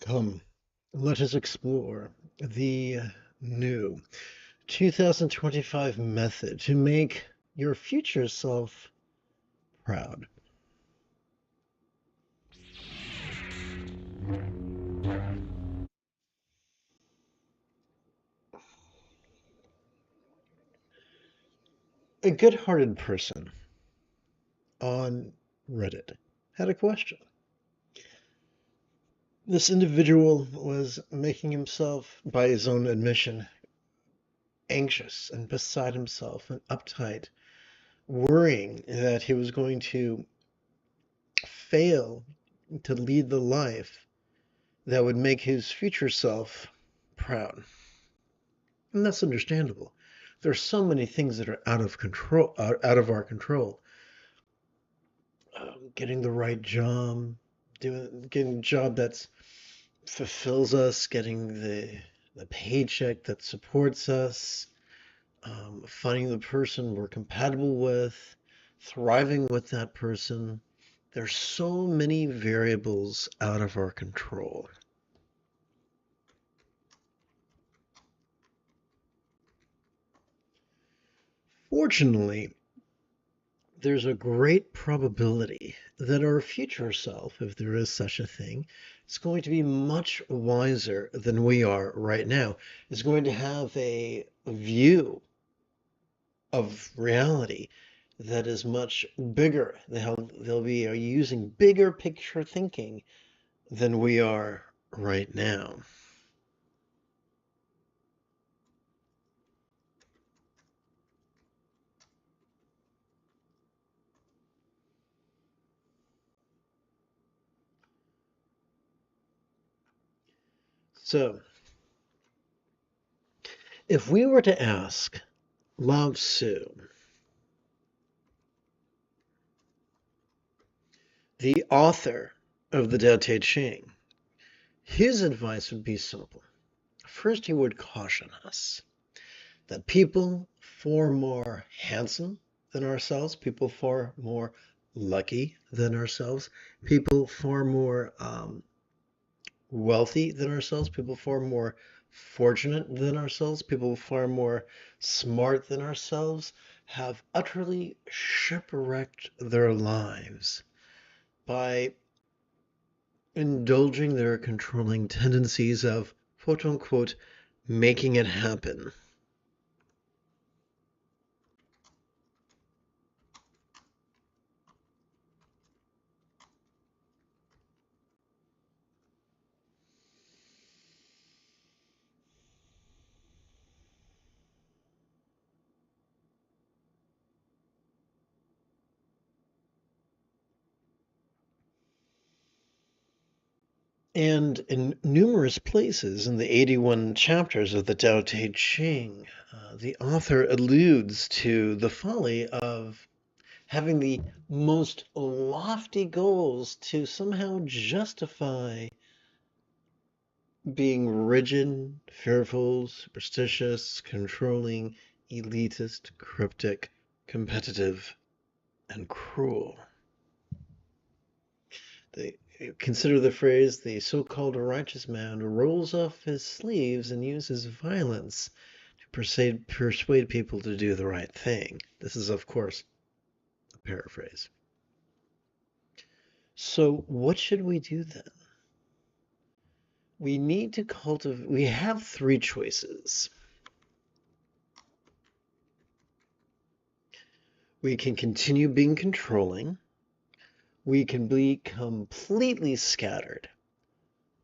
Come, let us explore the new 2025 method to make your future self proud. A good-hearted person on Reddit had a question. This individual was making himself, by his own admission, anxious and beside himself and uptight, worrying that he was going to fail to lead the life that would make his future self proud. And that's understandable. There's so many things that are out of control, out of our control. Getting the right job, getting a job that fulfills us, getting the paycheck that supports us, finding the person we're compatible with, thriving with that person. There's so many variables out of our control. Fortunately, there's a great probability that our future self, if there is such a thing, is going to be much wiser than we are right now. Is going to have a view of reality that is much bigger. They'll be using bigger picture thinking than we are right now. So, if we were to ask Lao Tzu, the author of the Tao Te Ching, his advice would be simple. First, he would caution us that people far more handsome than ourselves, people far more lucky than ourselves, people far more wealthy than ourselves, people far more fortunate than ourselves, people far more smart than ourselves have utterly shipwrecked their lives by indulging their controlling tendencies of quote unquote making it happen. And in numerous places in the 81 chapters of the Tao Te Ching, the author alludes to the folly of having the most lofty goals to somehow justify being rigid, fearful, superstitious, controlling, elitist, cryptic, competitive, and cruel. They consider the phrase the so-called righteous man rolls off his sleeves and uses violence to persuade people to do the right thing. This is, of course, a paraphrase. So what should we do then? We need to cultivate, we have three choices. We can continue being controlling, we can be completely scattered,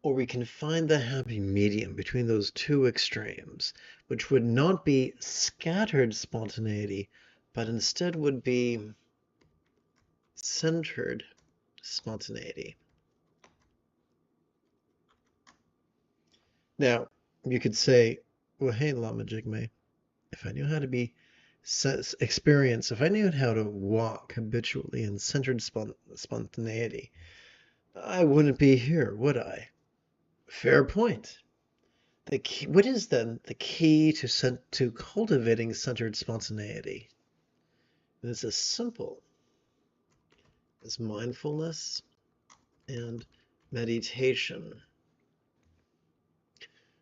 or we can find the happy medium between those two extremes, which would not be scattered spontaneity, but instead would be centered spontaneity. Now, you could say, well, hey, Lama Jigme, if I knew how to be if I knew how to walk habitually in centered spontaneity, I wouldn't be here, would I? Fair point. The key, what is then the key to cultivating centered spontaneity? It's as simple as mindfulness and meditation.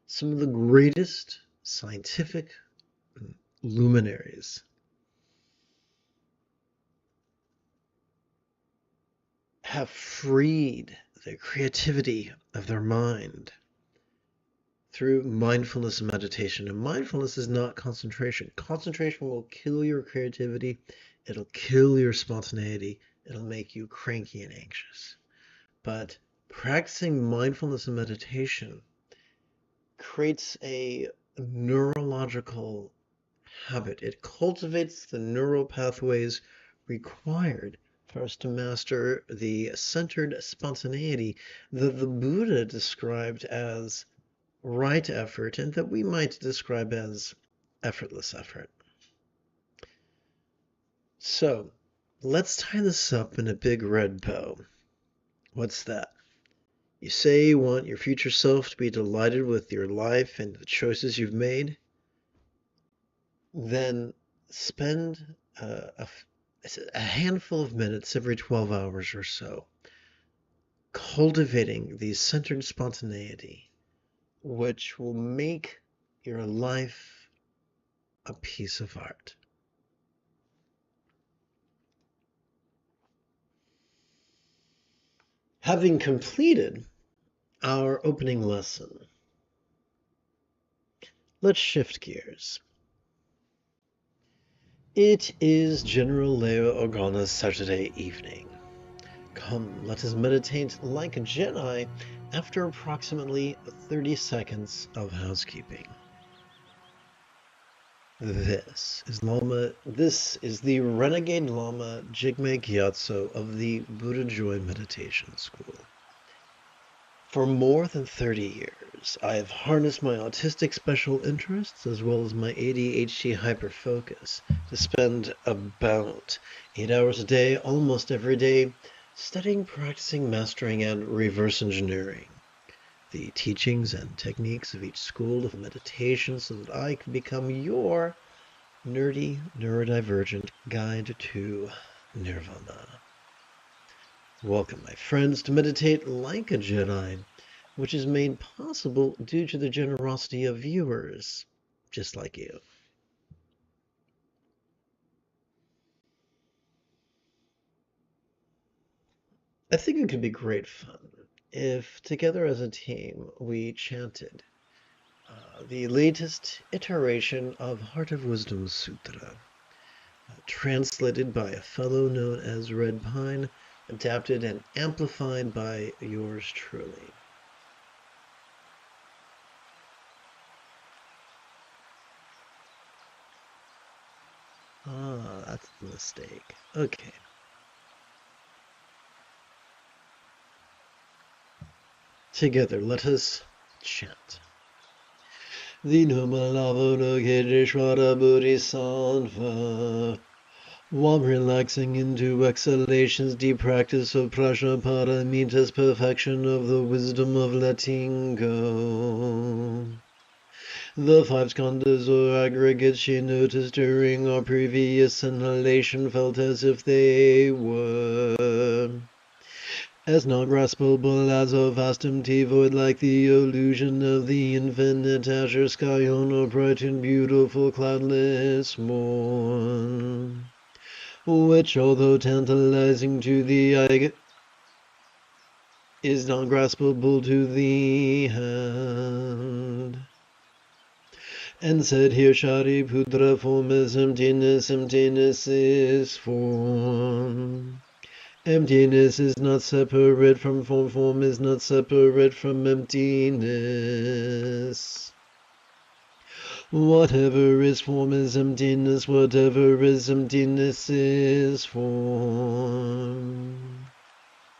Some of the greatest scientific luminaries have freed the creativity of their mind through mindfulness and meditation. And mindfulness is not concentration. Concentration will kill your creativity. It'll kill your spontaneity. It'll make you cranky and anxious. But practicing mindfulness and meditation creates a neurological habit. It cultivates the neural pathways required for us to master the centered spontaneity that the Buddha described as right effort and that we might describe as effortless effort. So let's tie this up in a big red bow. What's that? You say you want your future self to be delighted with your life and the choices you've made. Then spend a handful of minutes every 12 hours or so cultivating the centered spontaneity, which will make your life a piece of art. Having completed our opening lesson, let's shift gears. It is General Leo Organa's Saturday evening. Come, let us meditate like a Jedi after approximately 30 seconds of housekeeping. This is Lama. This is the Renegade Lama Jigme Gyatso of the Buddha Joy Meditation School. For more than 30 years, I have harnessed my autistic special interests as well as my ADHD hyperfocus to spend about 8 hours a day, almost every day, studying, practicing, mastering, and reverse engineering the teachings and techniques of each school of meditation so that I can become your nerdy, neurodivergent guide to nirvana. Welcome, my friends, to Meditate Like a Jedi, which is made possible due to the generosity of viewers just like you. I think it could be great fun if together as a team we chanted the latest iteration of Heart of Wisdom Sutra, translated by a fellow known as Red Pine, adapted and amplified by yours truly. Ah, that's the mistake. Okay. Together, let us chant. The Numalavono Kedishwara Bodhisattva. While relaxing into exhalations, deep practice of Prajnaparamita's perfection of the wisdom of letting go. The 5 skandhas or aggregates she noticed during our previous inhalation felt as if they were as non-graspable as a vast empty void, like the illusion of the infinite azure sky on a bright and beautiful cloudless morn, which, although tantalizing to the eye, is non-graspable to the hand. And said here Shariputra, form is emptiness, emptiness is form. Emptiness is not separate from form, form is not separate from emptiness. Whatever is form is emptiness, whatever is emptiness is form.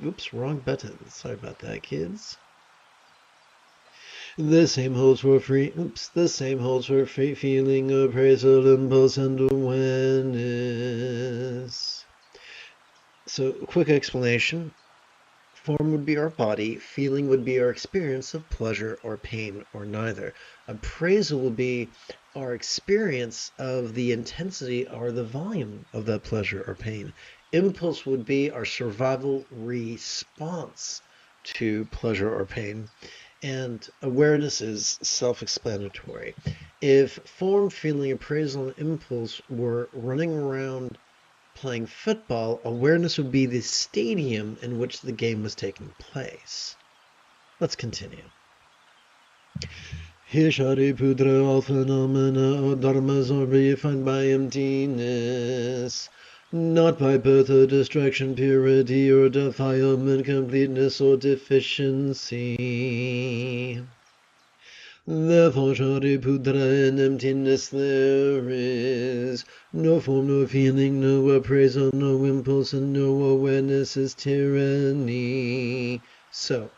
Oops, wrong button. Sorry about that, kids. The same holds for free feeling, appraisal, impulse, and awareness. So, quick explanation. Form would be our body, feeling would be our experience of pleasure or pain or neither. Appraisal would be our experience of the intensity or the volume of that pleasure or pain. Impulse would be our survival response to pleasure or pain. And awareness is self-explanatory. If form, feeling, appraisal, and impulse were running around playing football, awareness would be the stadium in which the game was taking place. Let's continue. Here Shariputra, all phenomena or dharmas are refined by emptiness, not by birth or destruction, purity or defilement, completeness or deficiency. Therefore, Shariputra, in emptiness there is no form, no feeling, no appraisal, no impulse, and no awareness is tyranny. So,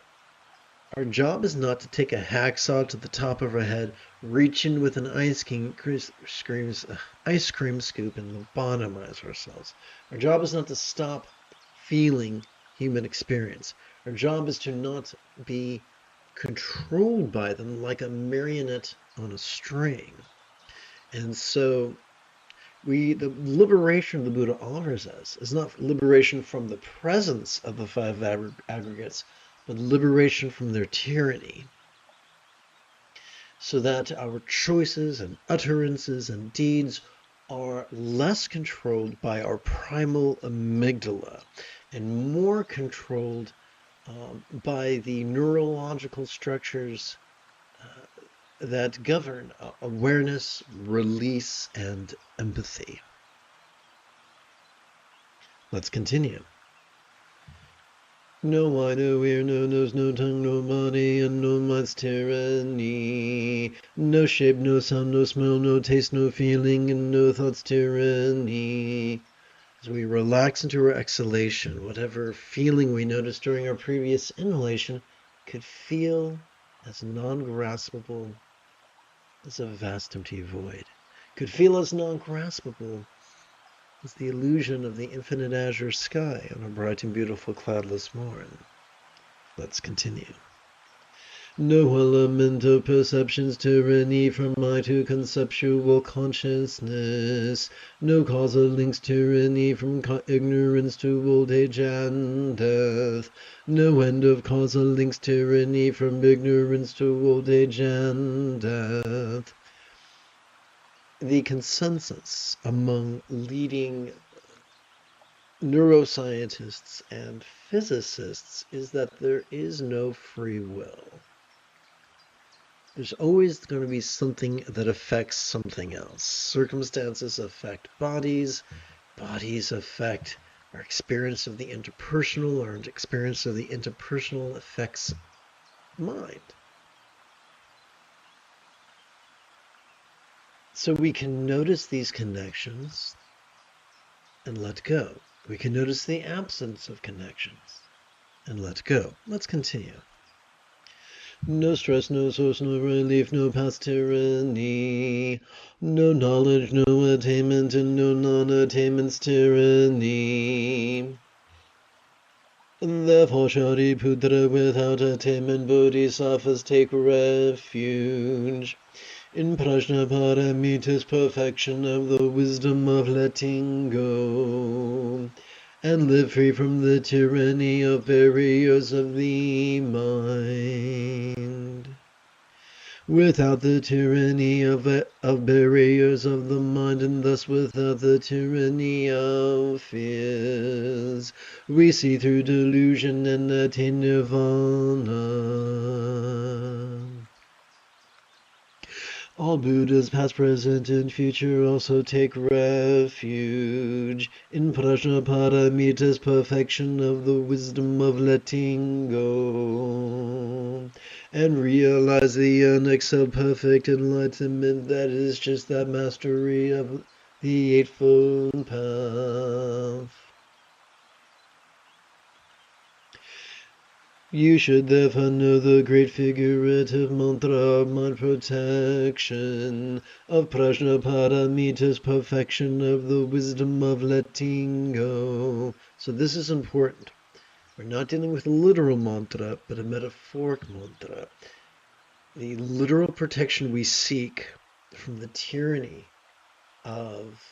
our job is not to take a hacksaw to the top of our head, reach in with an ice cream scoop and lobotomize ourselves. Our job is not to stop feeling human experience. Our job is to not be controlled by them like a marionette on a string. And so the liberation the Buddha offers us is not liberation from the presence of the five aggregates, but liberation from their tyranny, so that our choices and utterances and deeds are less controlled by our primal amygdala and more controlled by the neurological structures that govern awareness, release, and empathy. Let's continue. No eye, no ear, no nose, no tongue, no body, and no mind's tyranny. No shape, no sound, no smell, no taste, no feeling, and no thought's tyranny. As we relax into our exhalation, whatever feeling we noticed during our previous inhalation could feel as non-graspable as a vast empty void. Could feel as non-graspable as the illusion of the infinite azure sky on a bright and beautiful cloudless morn. Let's continue. No element of perception's tyranny from my to conceptual consciousness. No causal links tyranny from ignorance to old age and death. No end of causal links tyranny from ignorance to old age and death. The consensus among leading neuroscientists and physicists is that there is no free will. There's always going to be something that affects something else. Circumstances affect bodies. Bodies affect our experience of the interpersonal. Our experience of the interpersonal affects mind. So we can notice these connections and let go. We can notice the absence of connections and let go. Let's continue. No stress, no source, no relief, no past tyranny. No knowledge, no attainment, and no non-attainment's tyranny. Therefore, Shariputra, without attainment, bodhisattvas take refuge in Prajnaparamita's perfection of the wisdom of letting go, and live free from the tyranny of barriers of the mind. Without the tyranny of barriers of the mind, and thus without the tyranny of fears, we see through delusion and attain nirvana. All Buddhas, past, present, and future, also take refuge in Prajnaparamita's perfection of the wisdom of letting go, and realize the unexcelled perfect enlightenment that is just that mastery of the Eightfold Path. You should therefore know the great figurative mantra of mind protection, of Prajnaparamita's perfection of the wisdom of letting go. So this is important. We're not dealing with a literal mantra, but a metaphoric mantra. The literal protection we seek from the tyranny of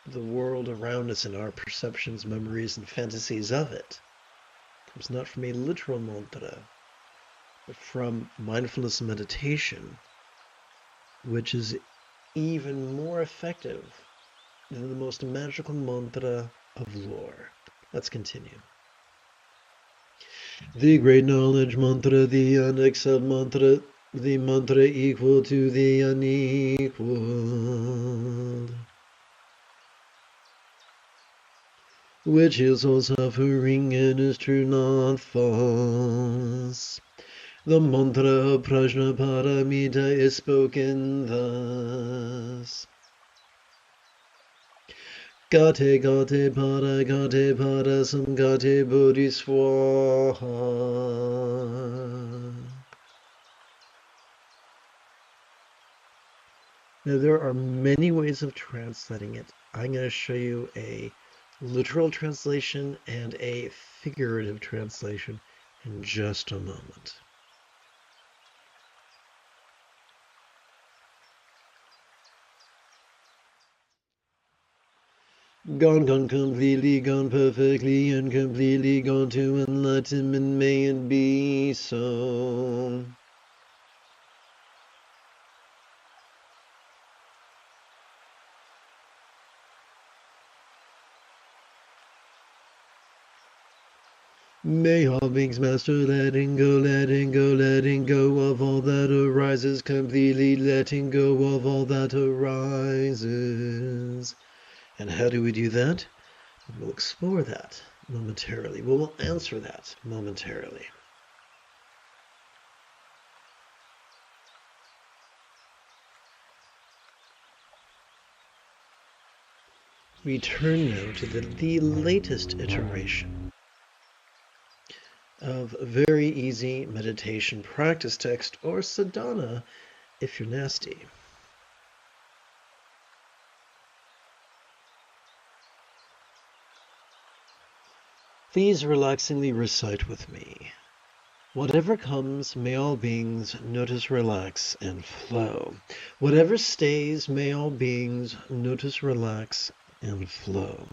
the world around us and our perceptions, memories, and fantasies of it comes not from a literal mantra, from mindfulness meditation, which is even more effective than the most magical mantra of lore. Let's continue. The great knowledge mantra, the unexcelled mantra, the mantra equal to the unequaled, which heals all suffering and is true, not false. The mantra of Prajnaparamita is spoken thus. Gate gate para sam gate bodhiswaha. Now there are many ways of translating it. I'm going to show you a literal translation and a figurative translation in just a moment. Gone completely, gone perfectly, and completely gone to enlightenment, may it be so. May all beings master letting go, letting go, letting go of all that arises, completely letting go of all that arises. And how do we do that? We'll explore that momentarily. We'll answer that momentarily. We turn now to the latest iteration of very easy meditation practice text, or sadhana if you're nasty. Please relaxingly recite with me. Whatever comes, may all beings notice, relax, and flow. Whatever stays, may all beings notice, relax, and flow.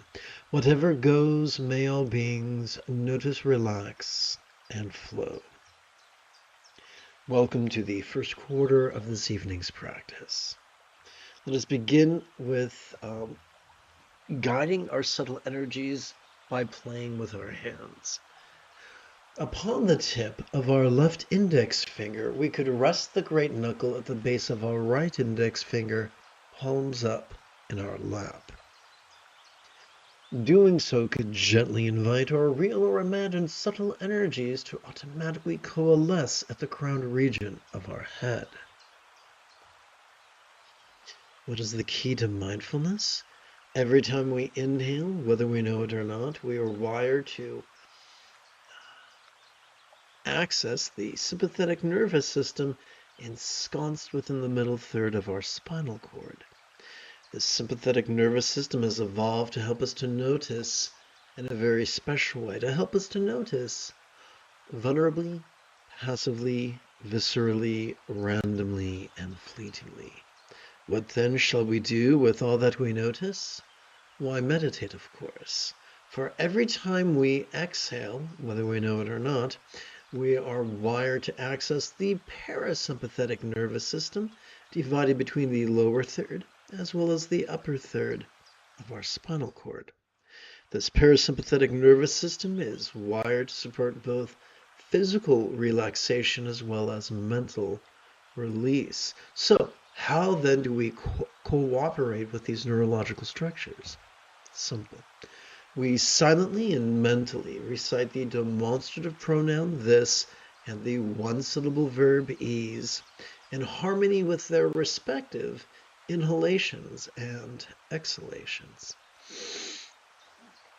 Whatever goes, may all beings notice, relax, and flow. Welcome to the first quarter of this evening's practice. Let us begin with guiding our subtle energies by playing with our hands. Upon the tip of our left index finger, we could rest the great knuckle at the base of our right index finger, palms up in our lap. Doing so could gently invite our real or imagined subtle energies to automatically coalesce at the crown region of our head. What is the key to mindfulness? Every time we inhale, whether we know it or not, we are wired to access the sympathetic nervous system ensconced within the middle third of our spinal cord. The sympathetic nervous system has evolved to help us to notice in a very special way, to help us to notice vulnerably, passively, viscerally, randomly, and fleetingly. What then shall we do with all that we notice? Why, meditate, of course. For every time we exhale, whether we know it or not, we are wired to access the parasympathetic nervous system, divided between the lower third as well as the upper third of our spinal cord. This parasympathetic nervous system is wired to support both physical relaxation as well as mental release. So, how then do we cooperate with these neurological structures? Simple. We silently and mentally recite the demonstrative pronoun this and the one-syllable verb ease in harmony with their respective inhalations and exhalations.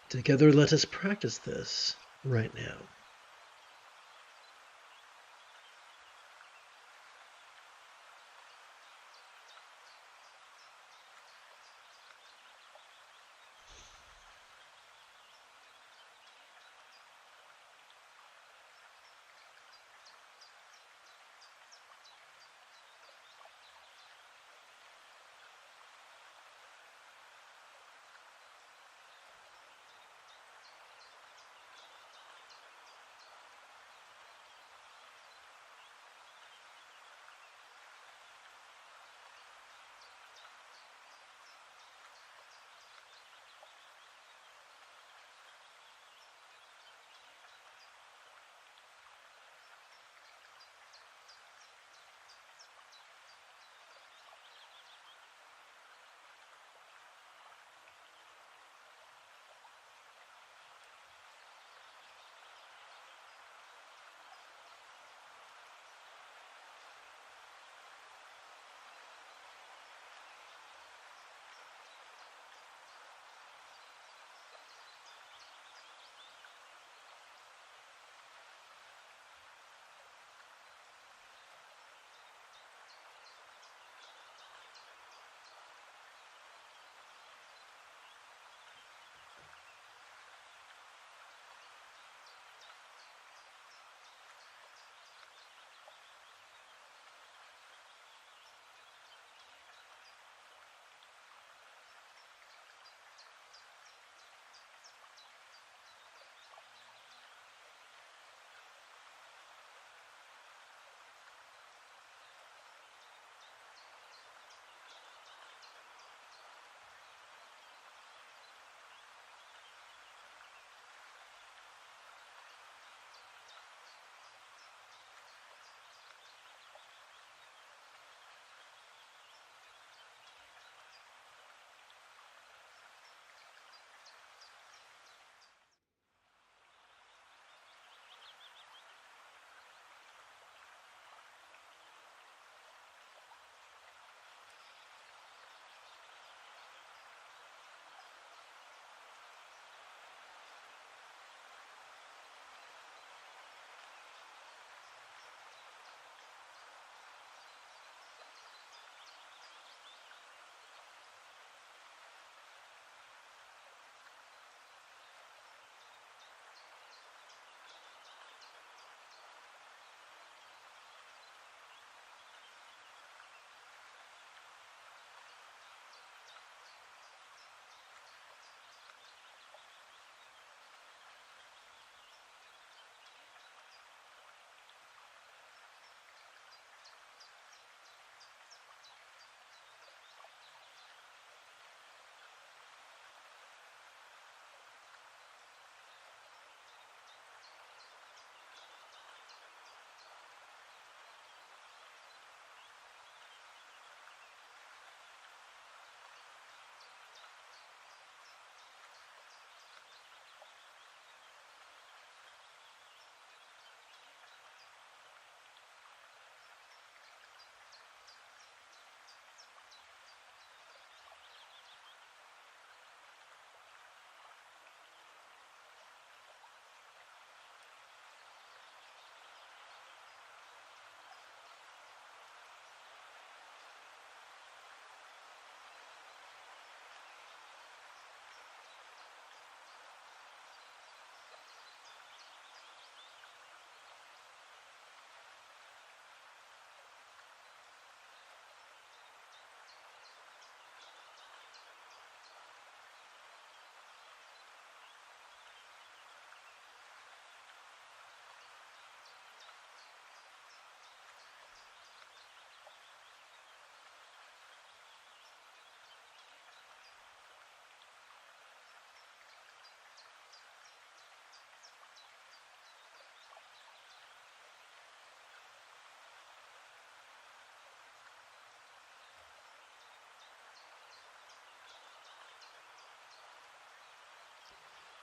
Together, let us practice this right now.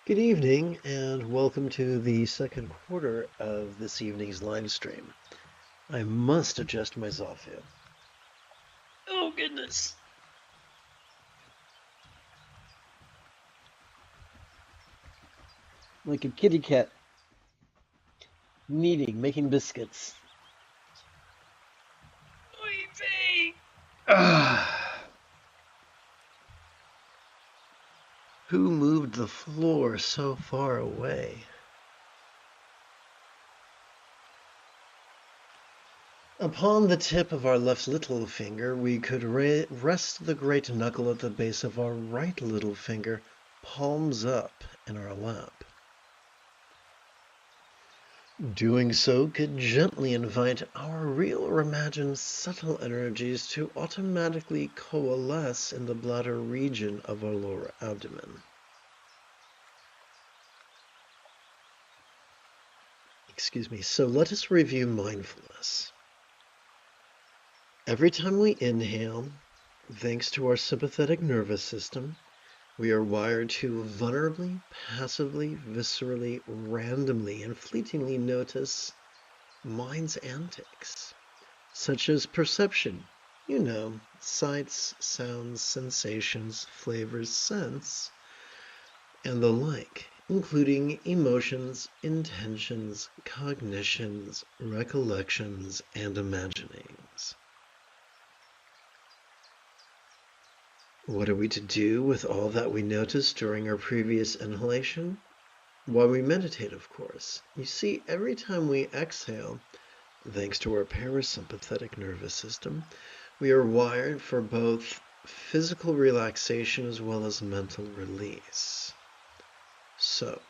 Good evening, and welcome to the second quarter of this evening's live stream. I must adjust myself here. Oh, goodness. Like a kitty cat, kneading, making biscuits. Who moved the floor so far away? Upon the tip of our left little finger, we could rest the great knuckle at the base of our right little finger, palms up in our lap. Doing so could gently invite our real or imagined subtle energies to automatically coalesce in the bladder region of our lower abdomen. Excuse me. So let us review mindfulness. Every time we inhale, thanks to our sympathetic nervous system, we are wired to vulnerably, passively, viscerally, randomly, and fleetingly notice mind's antics, such as perception, sights, sounds, sensations, flavors, scents, and the like, including emotions, intentions, cognitions, recollections, and imaginings. What are we to do with all that we noticed during our previous inhalation? While we meditate, of course. You see, every time we exhale, thanks to our parasympathetic nervous system, we are wired for both physical relaxation as well as mental release. So,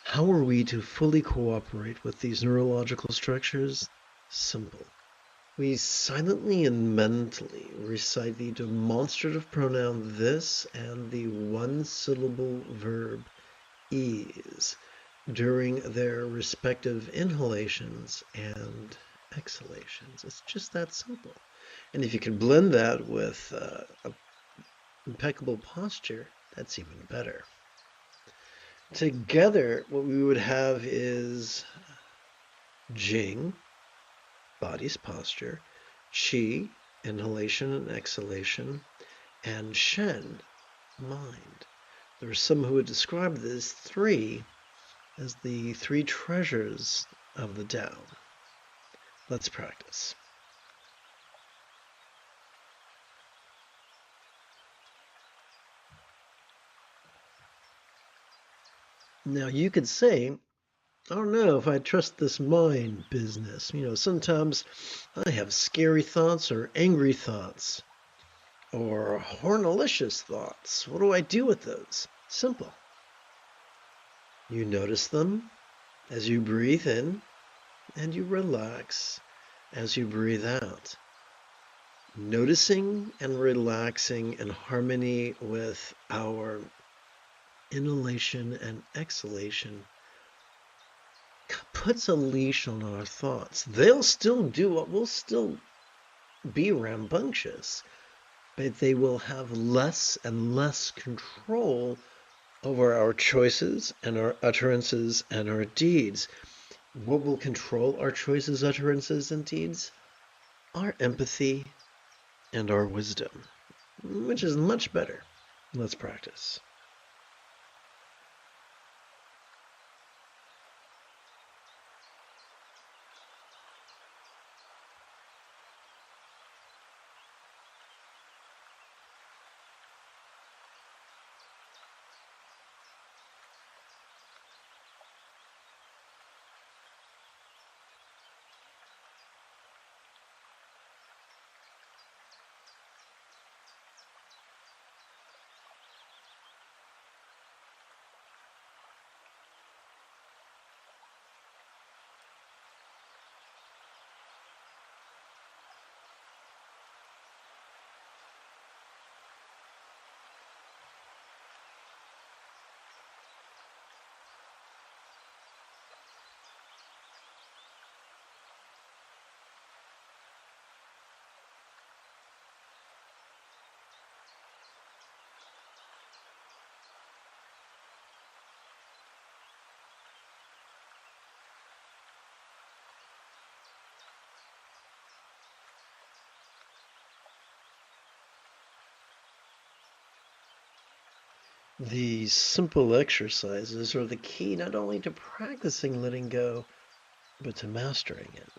how are we to fully cooperate with these neurological structures? Simple. We silently and mentally recite the demonstrative pronoun this and the one-syllable verb ease during their respective inhalations and exhalations. It's just that simple. And if you can blend that with impeccable posture, that's even better. Together, what we would have is Jing, body's posture, Qi, inhalation and exhalation, and Shen, mind. There are some who would describe these three as the three treasures of the Tao. Let's practice. Now you could say, I don't know if I trust this mind business. Sometimes I have scary thoughts or angry thoughts or hornalicious thoughts. What do I do with those? Simple. You notice them as you breathe in and you relax as you breathe out. Noticing and relaxing in harmony with our inhalation and exhalation puts a leash on our thoughts. They'll still do what will still be rambunctious, but they will have less and less control over our choices and our utterances and our deeds. What will control our choices, utterances, and deeds? Our empathy and our wisdom, which is much better. Let's practice. These simple exercises are the key not only to practicing letting go, but to mastering it.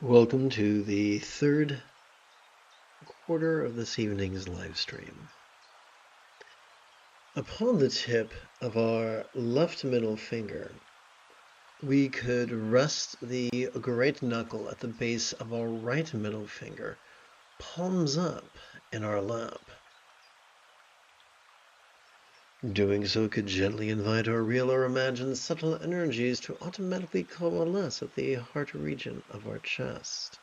Welcome to the third quarter of this evening's live stream. Upon the tip of our left middle finger, we could rest the great knuckle at the base of our right middle finger, palms up in our lap. Doing so could gently invite our real or imagined subtle energies to automatically coalesce at the heart region of our chest.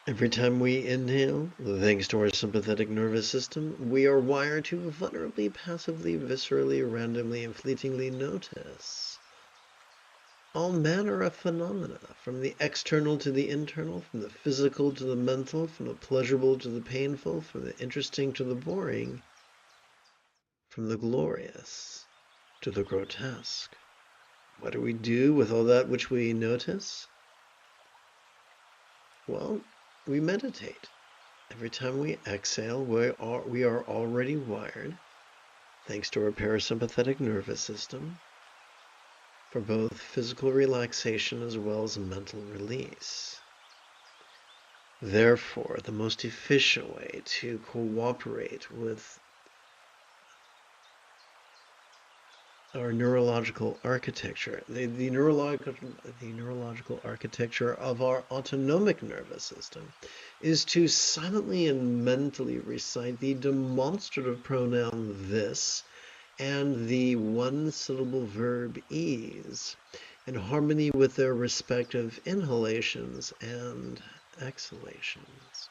Every time we inhale, thanks to our sympathetic nervous system, we are wired to vulnerably, passively, viscerally, randomly, and fleetingly notice all manner of phenomena, from the external to the internal, from the physical to the mental, from the pleasurable to the painful, from the interesting to the boring, from the glorious to the grotesque. What do we do with all that which we notice? Well, we meditate. Every time we exhale, we are already wired, thanks to our parasympathetic nervous system, for both physical relaxation as well as mental release. Therefore, the most efficient way to cooperate with our neurological architecture, the neurological architecture of our autonomic nervous system, is to silently and mentally recite the demonstrative pronoun this and the one-syllable verb ease in harmony with their respective inhalations and exhalations.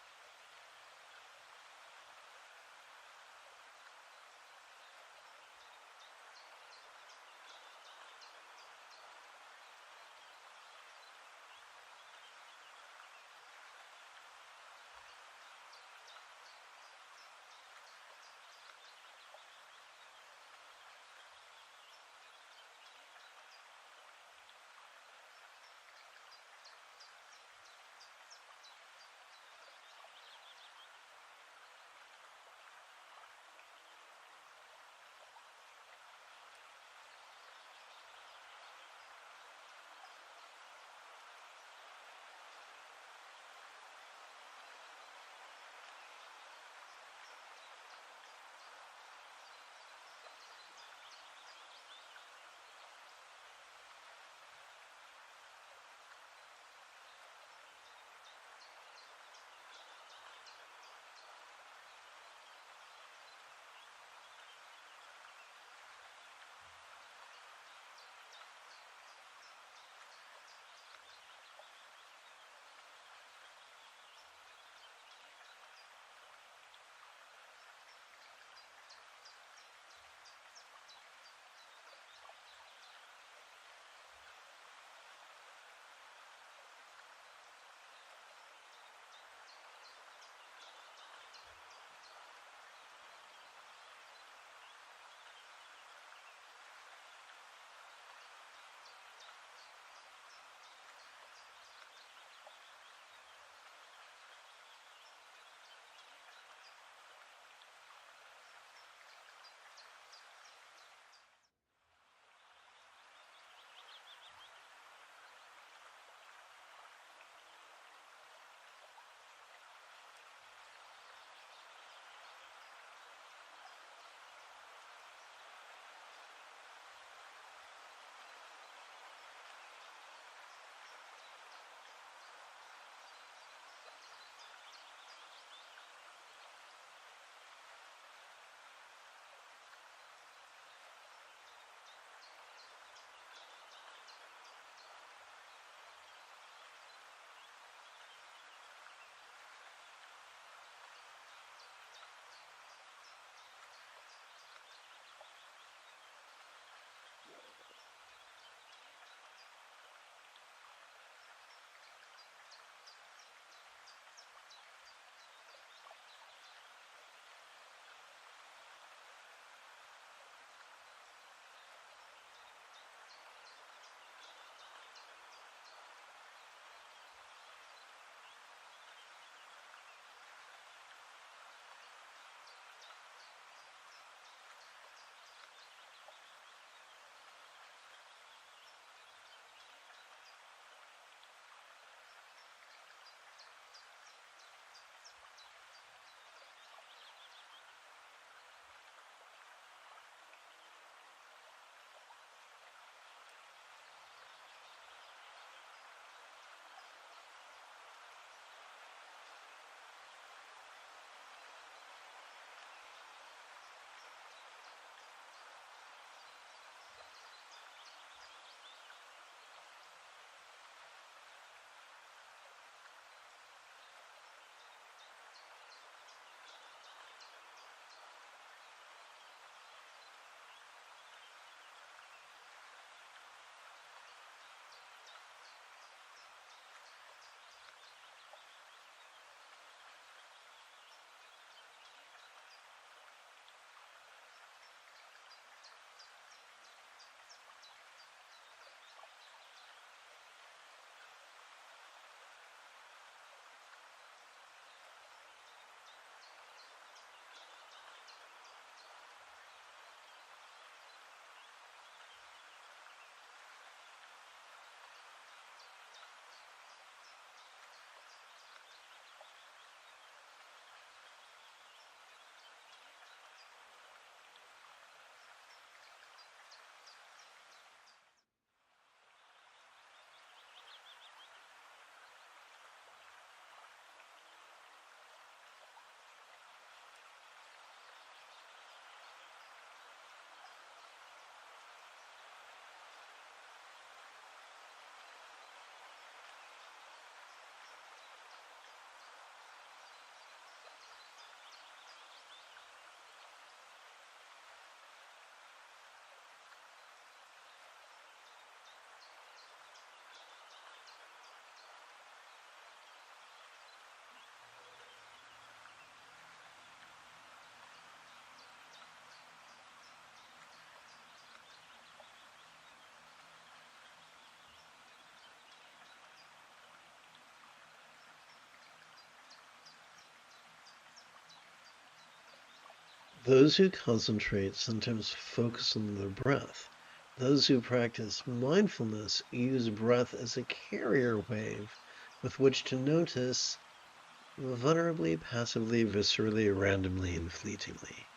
Those who concentrate sometimes focus on their breath. Those who practice mindfulness use breath as a carrier wave with which to notice vulnerably, passively, viscerally, randomly, and fleetingly.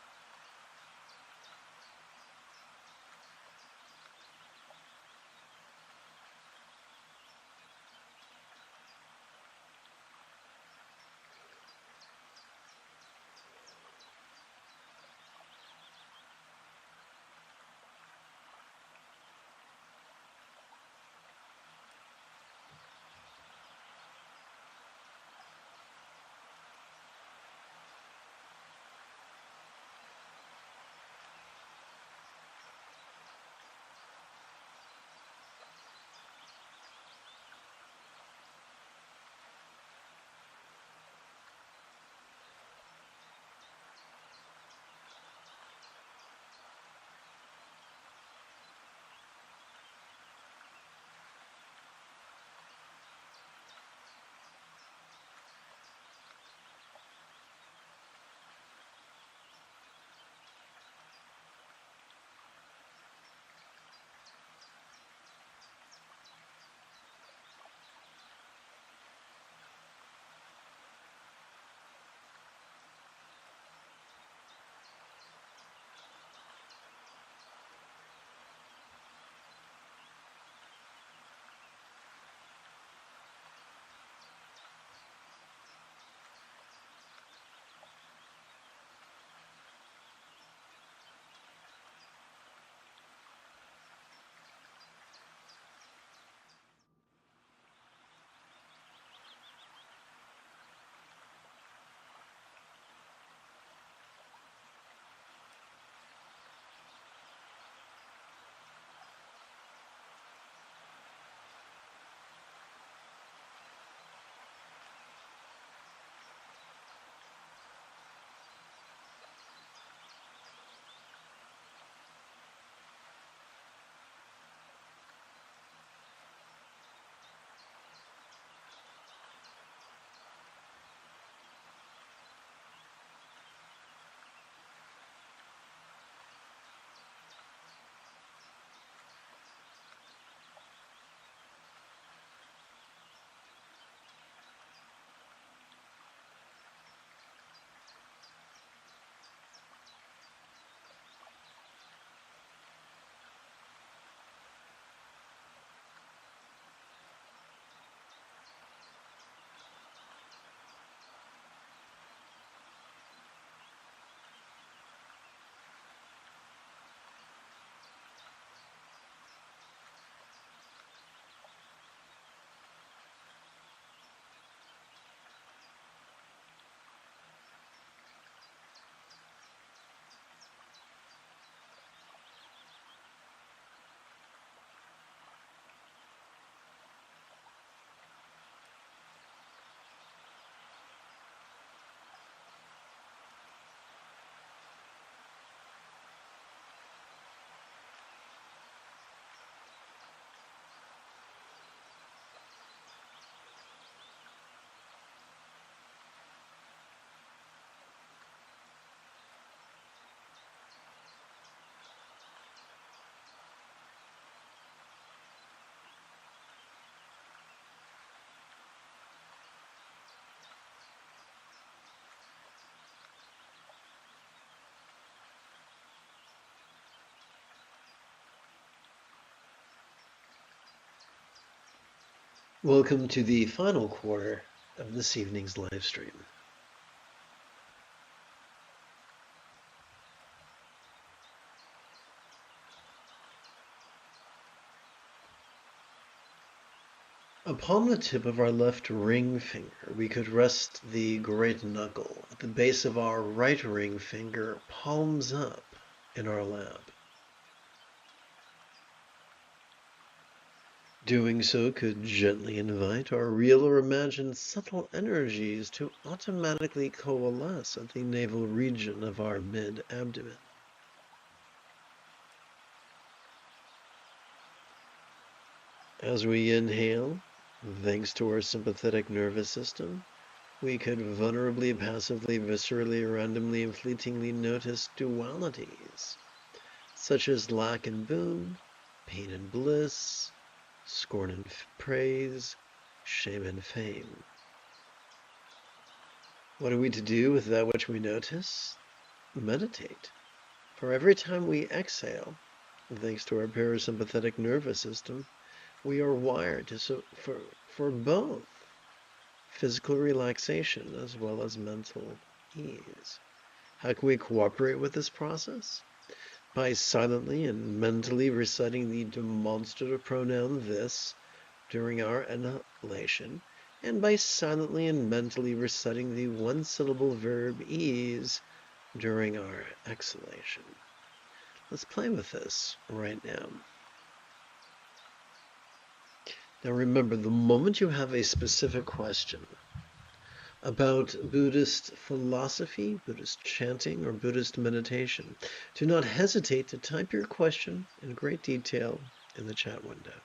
Welcome to the final quarter of this evening's live stream. Upon the tip of our left ring finger, we could rest the great knuckle at the base of our right ring finger, palms up in our lap. Doing so could gently invite our real or imagined subtle energies to automatically coalesce at the navel region of our mid-abdomen. As we inhale, thanks to our sympathetic nervous system, We could vulnerably, passively, viscerally, randomly, and fleetingly notice dualities, such as lack and boon, pain and bliss, scorn and praise, shame and fame. What are we to do with that which we notice? Meditate. For every time we exhale, thanks to our parasympathetic nervous system, we are wired for both physical relaxation as well as mental ease. How can we cooperate with this process? By silently and mentally reciting the demonstrative pronoun this during our inhalation, and by silently and mentally reciting the one-syllable verb ease during our exhalation. Let's play with this right now. Now remember, the moment you have a specific question about Buddhist philosophy, Buddhist chanting, or Buddhist meditation, do not hesitate to type your question in great detail in the chat window.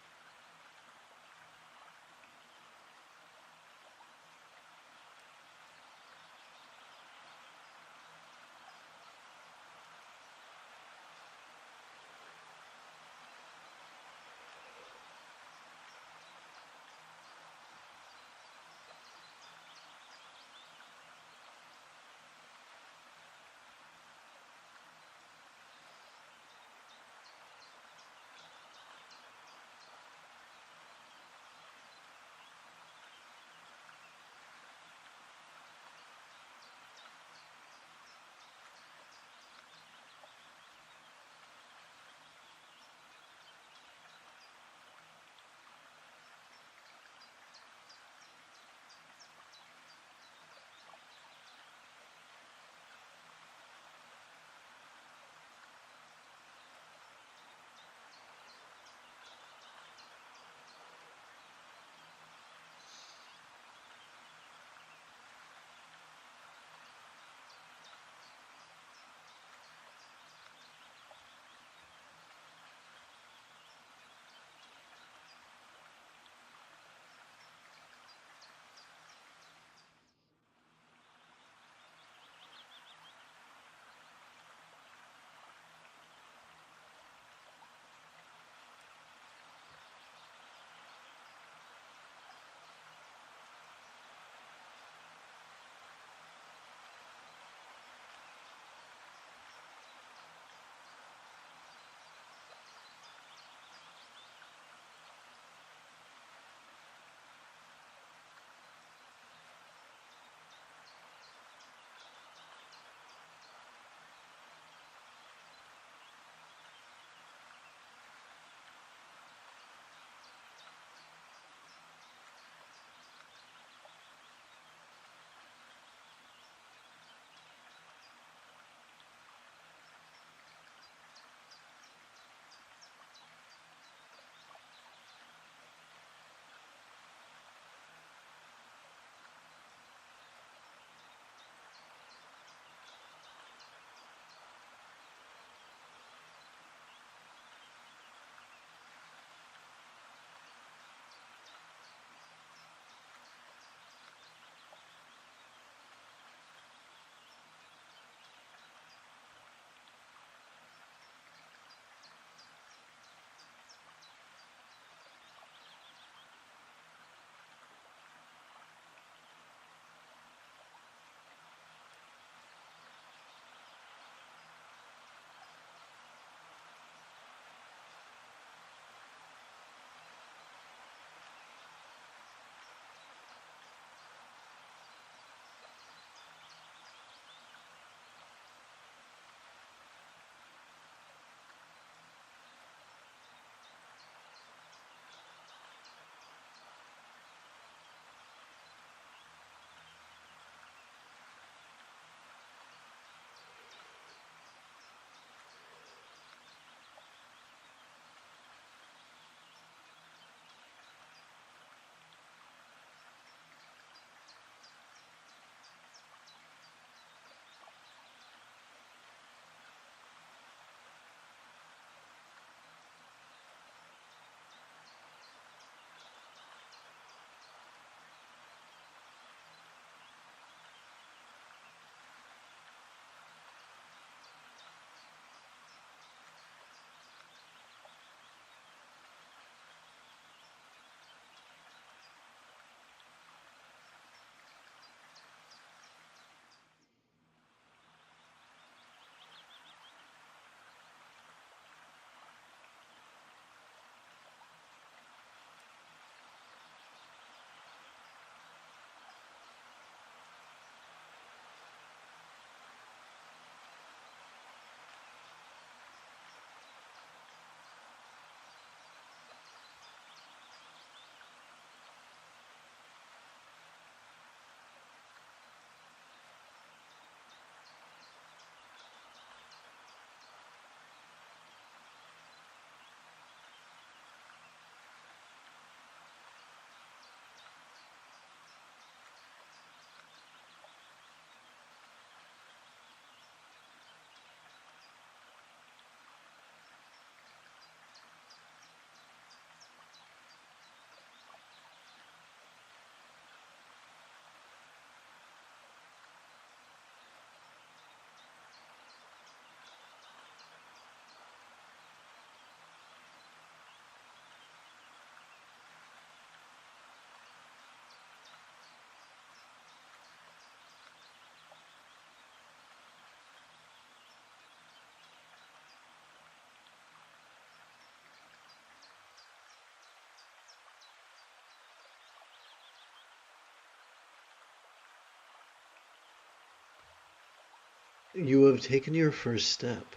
You have taken your first step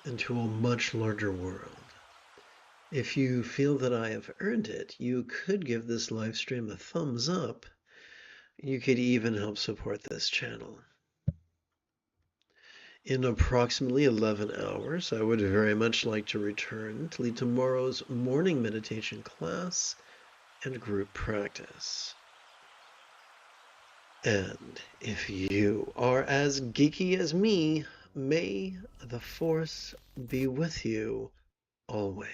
into a much larger world. If you feel that I have earned it, you could give this live stream a thumbs up. You could even help support this channel. In approximately 11 hours, I would very much like to return to lead tomorrow's morning meditation class and group practice. And if you are as geeky as me, may the Force be with you always.